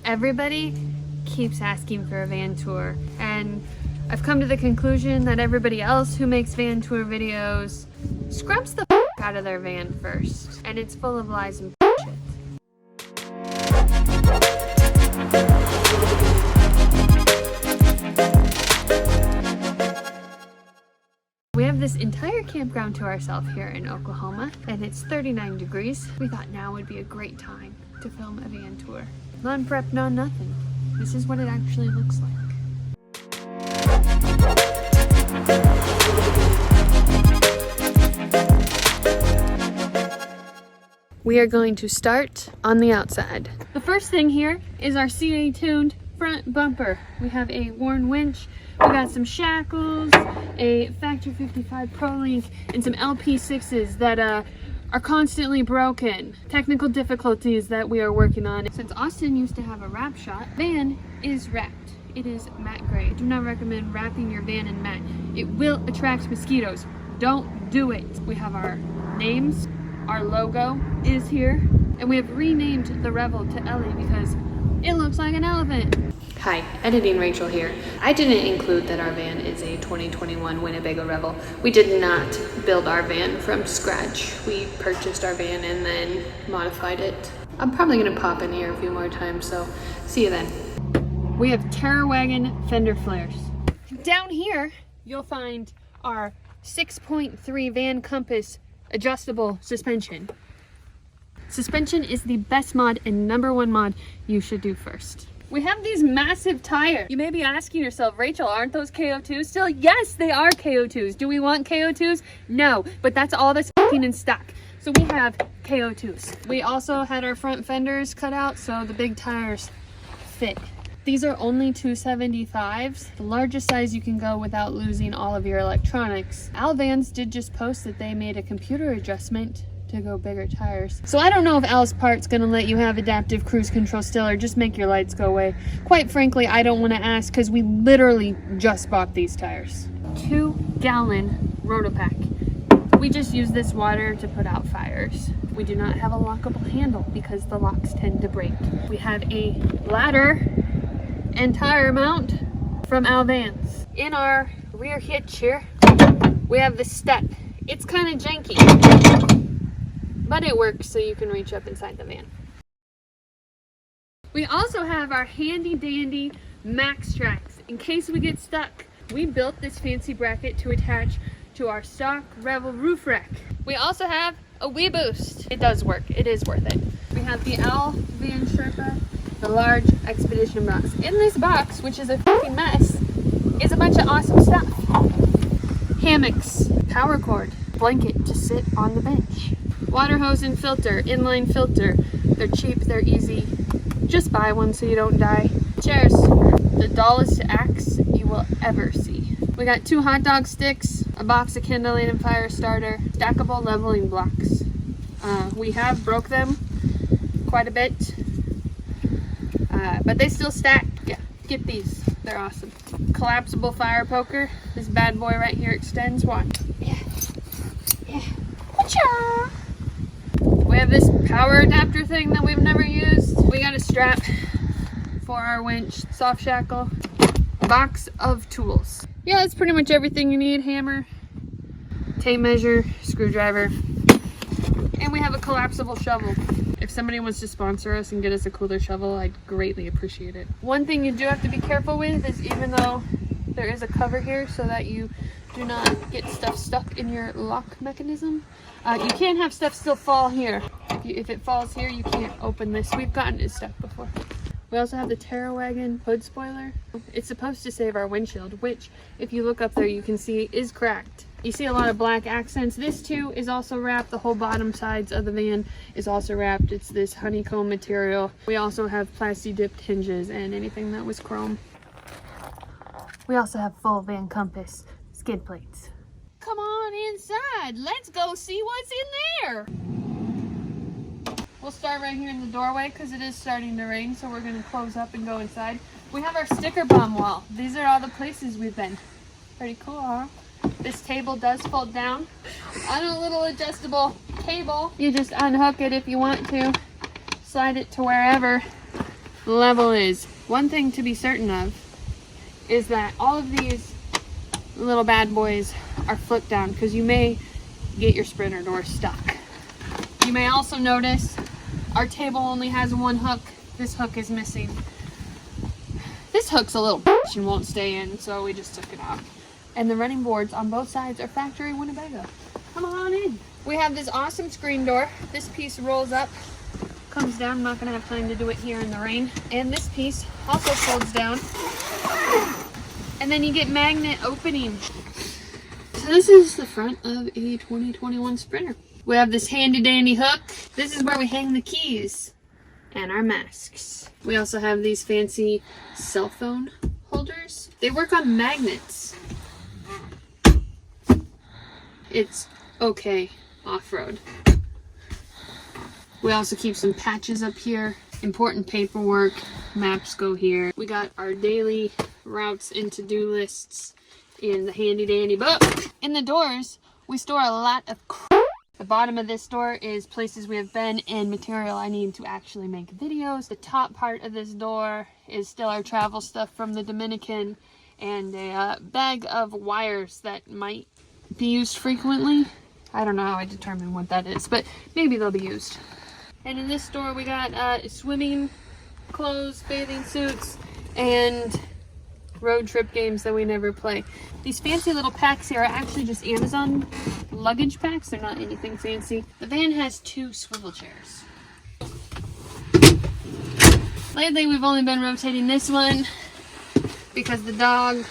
Everybody keeps asking for a van tour, and I've come to the conclusion that everybody else who makes van tour videos scrubs the out of their van first, and it's full of lies and bullshit. We have this entire campground to ourselves here in Oklahoma, and it's 39 degrees. We thought now would be a great time to film a van tour. Non-prep, non-nothing. This is what it actually looks like. We are going to start on the outside. The first thing here is our CA-tuned front bumper. We have a worn winch, we got some shackles, a Factory 55 ProLink, and some LP6s that are constantly broken. Technical difficulties that we are working on. Since Austin used to have a wrap shop, van is wrapped. It is matte gray. I do not recommend wrapping your van in matte. It will attract mosquitoes. Don't do it. We have our names. Our logo is here, and we have renamed the Revel to Ellie because it looks like an elephant. Hi, Editing Rachel here. I didn't include that our van is a 2021 Winnebago Revel. We did not build our van from scratch. We purchased our van and then modified it. I'm probably gonna pop in here a few more times, so see you then. We have Terra Wagon fender flares. Down here, you'll find our 6.3 Van Compass adjustable suspension. Suspension is the best mod and #1 mod you should do first. We have these massive tires. You may be asking yourself, Rachel, aren't those KO2s still? Yes, they are KO2s. Do we want KO2s? No, but that's all that's fucking in stock. So we have KO2s. We also had our front fenders cut out so the big tires fit. These are only 275s, the largest size you can go without losing all of your electronics. Al Vans did just post that they made a computer adjustment to go bigger tires. So I don't know if Al's Part's gonna let you have adaptive cruise control still or just make your lights go away. Quite frankly, I don't wanna ask because we literally just bought these tires. 2-gallon Rotopack. We just use this water to put out fires. We do not have a lockable handle because the locks tend to break. We have a ladder and tire mount from Al Vans. In our rear hitch here, we have the step. It's kind of janky, but it works so you can reach up inside the van. We also have our handy dandy Max Tracks. In case we get stuck, we built this fancy bracket to attach to our stock Revel roof rack. We also have a Wii Boost. It does work, it is worth it. We have the Al Van Sherpa, the large expedition box. In this box, which is a fucking mess, is a bunch of awesome stuff. Hammocks, power cord, blanket to sit on the bench, water hose and filter, inline filter. They're cheap, they're easy. Just buy one so you don't die. Chairs, the dullest axe you will ever see. We got 2 hot dog sticks, a box of kindling and fire starter, stackable leveling blocks. We have broke them quite a bit. But they still stack. Yeah, get these. They're awesome. Collapsible fire poker. This bad boy right here extends. Watch. Yeah. Yeah. Whatcha? We have this power adapter thing that we've never used. We got a strap for our winch, soft shackle, box of tools. Yeah, that's pretty much everything you need. Hammer, tape measure, screwdriver, and we have a collapsible shovel. If somebody wants to sponsor us and get us a cooler shovel, I'd greatly appreciate it. One thing you do have to be careful with is even though there is a cover here so that you do not get stuff stuck in your lock mechanism, you can't have stuff still fall here. If it falls here, you can't open this. We've gotten it stuck before. We also have the Terra Wagon hood spoiler. It's supposed to save our windshield, which if you look up there, you can see is cracked. You see a lot of black accents. This too is also wrapped. The whole bottom sides of the van is also wrapped. It's this honeycomb material. We also have plasti dipped hinges and anything that was chrome. We also have full Van Compass skid plates. Come on inside. Let's go see what's in there. We'll start right here in the doorway because it is starting to rain, so we're going to close up and go inside. We have our sticker bomb wall. These are all the places we've been. Pretty cool, huh? This table does fold down on a little adjustable table. You just unhook it if you want to, slide it to wherever, level is. One thing to be certain of is that all of these little bad boys are flip down because you may get your sprinter door stuck. You may also notice our table only has one hook. This hook is missing. This hook's a little bitch and won't stay in, so we just took it out. And the running boards on both sides are factory Winnebago. Come on in. We have this awesome screen door. This piece rolls up, comes down. I'm not gonna have time to do it here in the rain. And this piece also folds down. And then you get magnet opening. So this is the front of a 2021 Sprinter. We have this handy dandy hook. This is where we hang the keys and our masks. We also have these fancy cell phone holders. They work on magnets. It's okay off-road. We also keep some patches up here. Important paperwork. Maps go here. We got our daily routes and to-do lists in the handy dandy book. In the doors, we store a lot of crap. The bottom of this door is places we have been and material I need to actually make videos. The top part of this door is still our travel stuff from the Dominican and a bag of wires that might be used frequently. I don't know how I determine what that is, but maybe they'll be used. And in this store we got swimming clothes, bathing suits, and road trip games that we never play. These fancy little packs here are actually just Amazon luggage packs. They're not anything fancy. The van has 2 swivel chairs. Lately we've only been rotating this one because the dog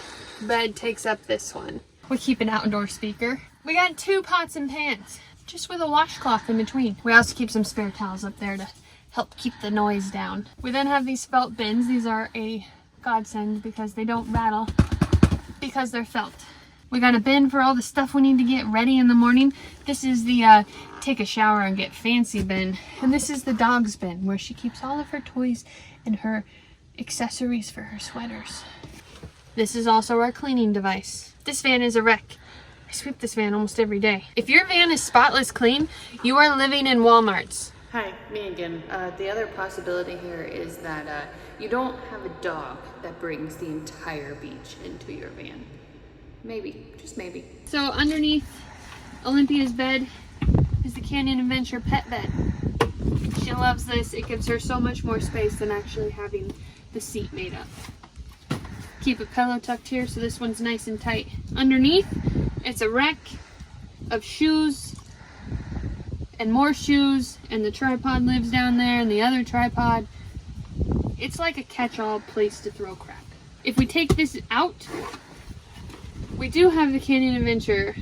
bed takes up this one. We keep an outdoor speaker. We got 2 pots and pans, just with a washcloth in between. We also keep some spare towels up there to help keep the noise down. We then have these felt bins. These are a godsend because they don't rattle because they're felt. We got a bin for all the stuff we need to get ready in the morning. This is the take a shower and get fancy bin. And this is the dog's bin where she keeps all of her toys and her accessories for her sweaters. This is also our cleaning device. This van is a wreck. I sweep this van almost every day. If your van is spotless clean, you are living in Walmart's. Hi, me again. The other possibility here is that you don't have a dog that brings the entire beach into your van. Maybe, just maybe. So underneath Olympia's bed is the Canyon Adventure pet bed. She loves this. It gives her so much more space than actually having the seat made up. Keep a pillow tucked here so this one's nice and tight. Underneath, it's a rack of shoes and more shoes, and the tripod lives down there, and the other tripod. It's like a catch-all place to throw crap. If we take this out, we do have the Canyon Adventure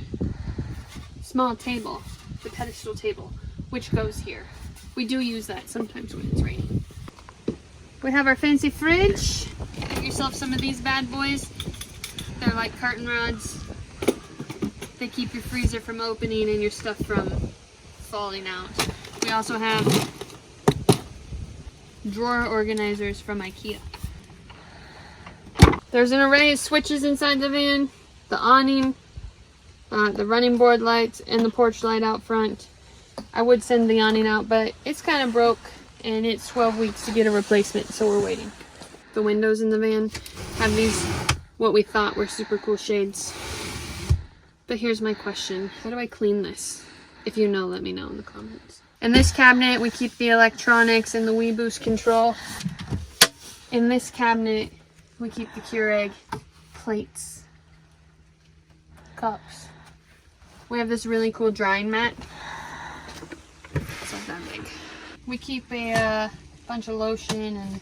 small table, the pedestal table, which goes here. We do use that sometimes when it's raining. We have our fancy fridge. Get yourself some of these bad boys. They're like curtain rods. They keep your freezer from opening and your stuff from falling out. We also have drawer organizers from IKEA. There's an array of switches inside the van, the awning, the running board lights, and the porch light out front. I would send the awning out, but it's kind of broke and it's 12 weeks to get a replacement, so we're waiting. The windows in the van have these, what we thought were super cool shades. But here's my question. How do I clean this? If you know, let me know in the comments. In this cabinet, we keep the electronics and the Wii Boost control. In this cabinet, we keep the Keurig plates, cups. We have this really cool drying mat. It's not that big. We keep a bunch of lotion and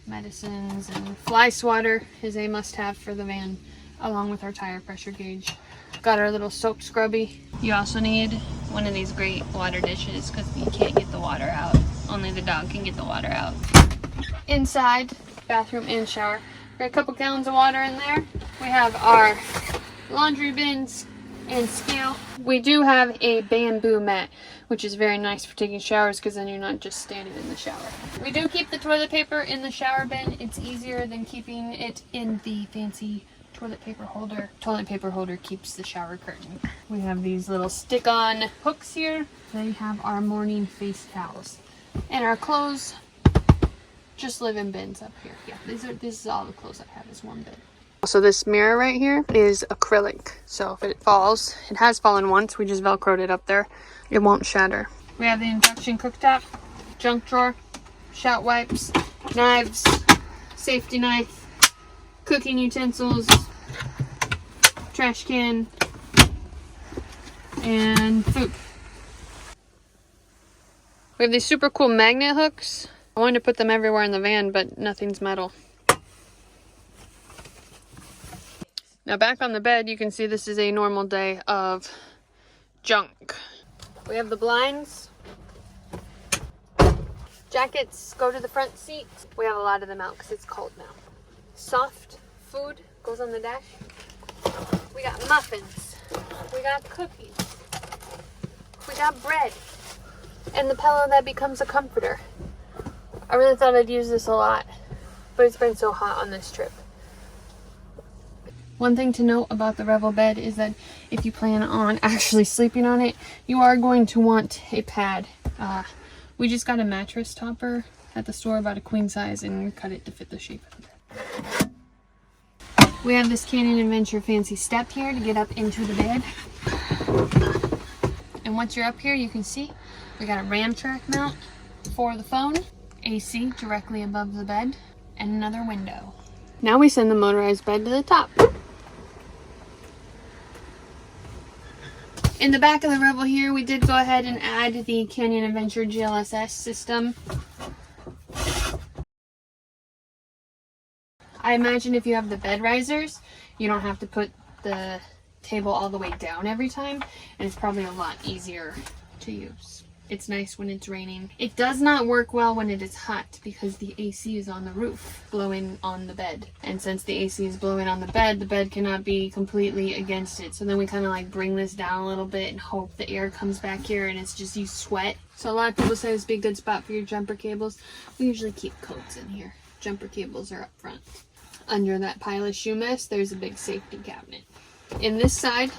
medicines, and fly swatter is a must-have for the van, along with our tire pressure gauge. Got our little soap scrubby. You also need one of these great water dishes because you can't get the water out. Only the dog can get the water out. Inside, bathroom and shower. Got a couple gallons of water in there. We have our laundry bins and scale. We do have a bamboo mat, which is very nice for taking showers because then you're not just standing in the shower. We do keep the toilet paper in the shower bin. It's easier than keeping it in the fancy toilet paper holder. Toilet paper holder keeps the shower curtain. We have these little stick-on hooks here. They have our morning face towels. And our clothes just live in bins up here. Yeah, this is all the clothes I have is one bin. So this mirror right here is acrylic. So if it falls, it has fallen once. We just Velcroed it up there. It won't shatter. We have the induction cooktop, junk drawer, shout wipes, knives, safety knife, cooking utensils, trash can, and food. We have these super cool magnet hooks. I wanted to put them everywhere in the van, but nothing's metal. Now back on the bed, you can see this is a normal day of junk. We have the blinds. Jackets go to the front seat. We have a lot of them out because it's cold now. Soft food goes on the dash. We got muffins. We got cookies. We got bread. And the pillow that becomes a comforter. I really thought I'd use this a lot, but it's been so hot on this trip. One thing to note about the Revel bed is that if you plan on actually sleeping on it, you are going to want a pad. We just got a mattress topper at the store, about a queen size, and we cut it to fit the shape of the bed. We have this Canyon Adventure fancy step here to get up into the bed. And once you're up here, you can see we got a ram track mount for the phone, AC directly above the bed, and another window. Now we send the motorized bed to the top. In the back of the Revel here, we did go ahead and add the Canyon Adventure GLSS system. I imagine if you have the bed risers, you don't have to put the table all the way down every time, and it's probably a lot easier to use. It's nice when it's raining. It does not work well when it is hot because the AC is on the roof blowing on the bed. And since the AC is blowing on the bed cannot be completely against it. So then we kind of like bring this down a little bit and hope the air comes back here, and it's just you sweat. So a lot of people say this would be a good spot for your jumper cables. We usually keep coats in here. Jumper cables are up front. Under that pile of shoe mess, there's a big safety cabinet. In this side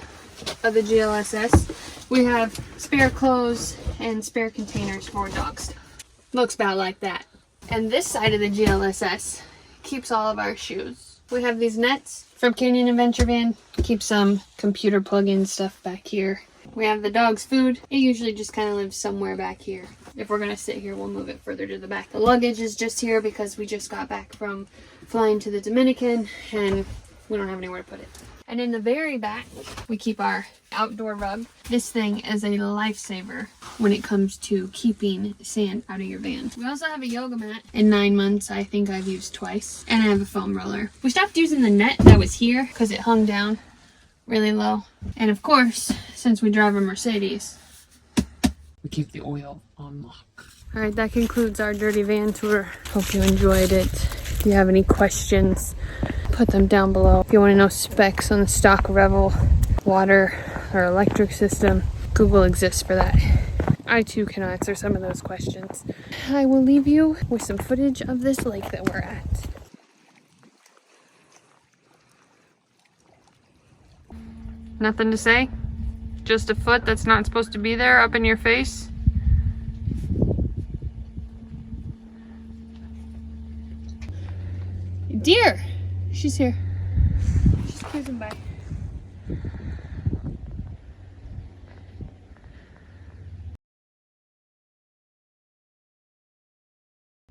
of the GLSS, we have spare clothes and spare containers for dog stuff. Looks about like that. And this side of the GLSS keeps all of our shoes. We have these nets from Canyon Adventure Van. Keep some computer plug-in stuff back here. We have the dog's food. It usually just kind of lives somewhere back here. If we're going to sit here, we'll move it further to the back. The luggage is just here because we just got back from flying to the Dominican and we don't have anywhere to put it. And in the very back, we keep our outdoor rug. This thing is a lifesaver when it comes to keeping sand out of your van. We also have a yoga mat. In 9 months, I think I've used twice. And I have a foam roller. We stopped using the net that was here because it hung down really low. And of course, since we drive a Mercedes, we keep the oil on lock. All right, that concludes our dirty van tour. Hope you enjoyed it. If you have any questions, put them down below. If you want to know specs on the stock Revel water or electric system, Google exists for that. I too can answer some of those questions. I will leave you with some footage of this lake that we're at. Nothing to say? Just a foot that's not supposed to be there up in your face? Deer! She's here. She's cruising by.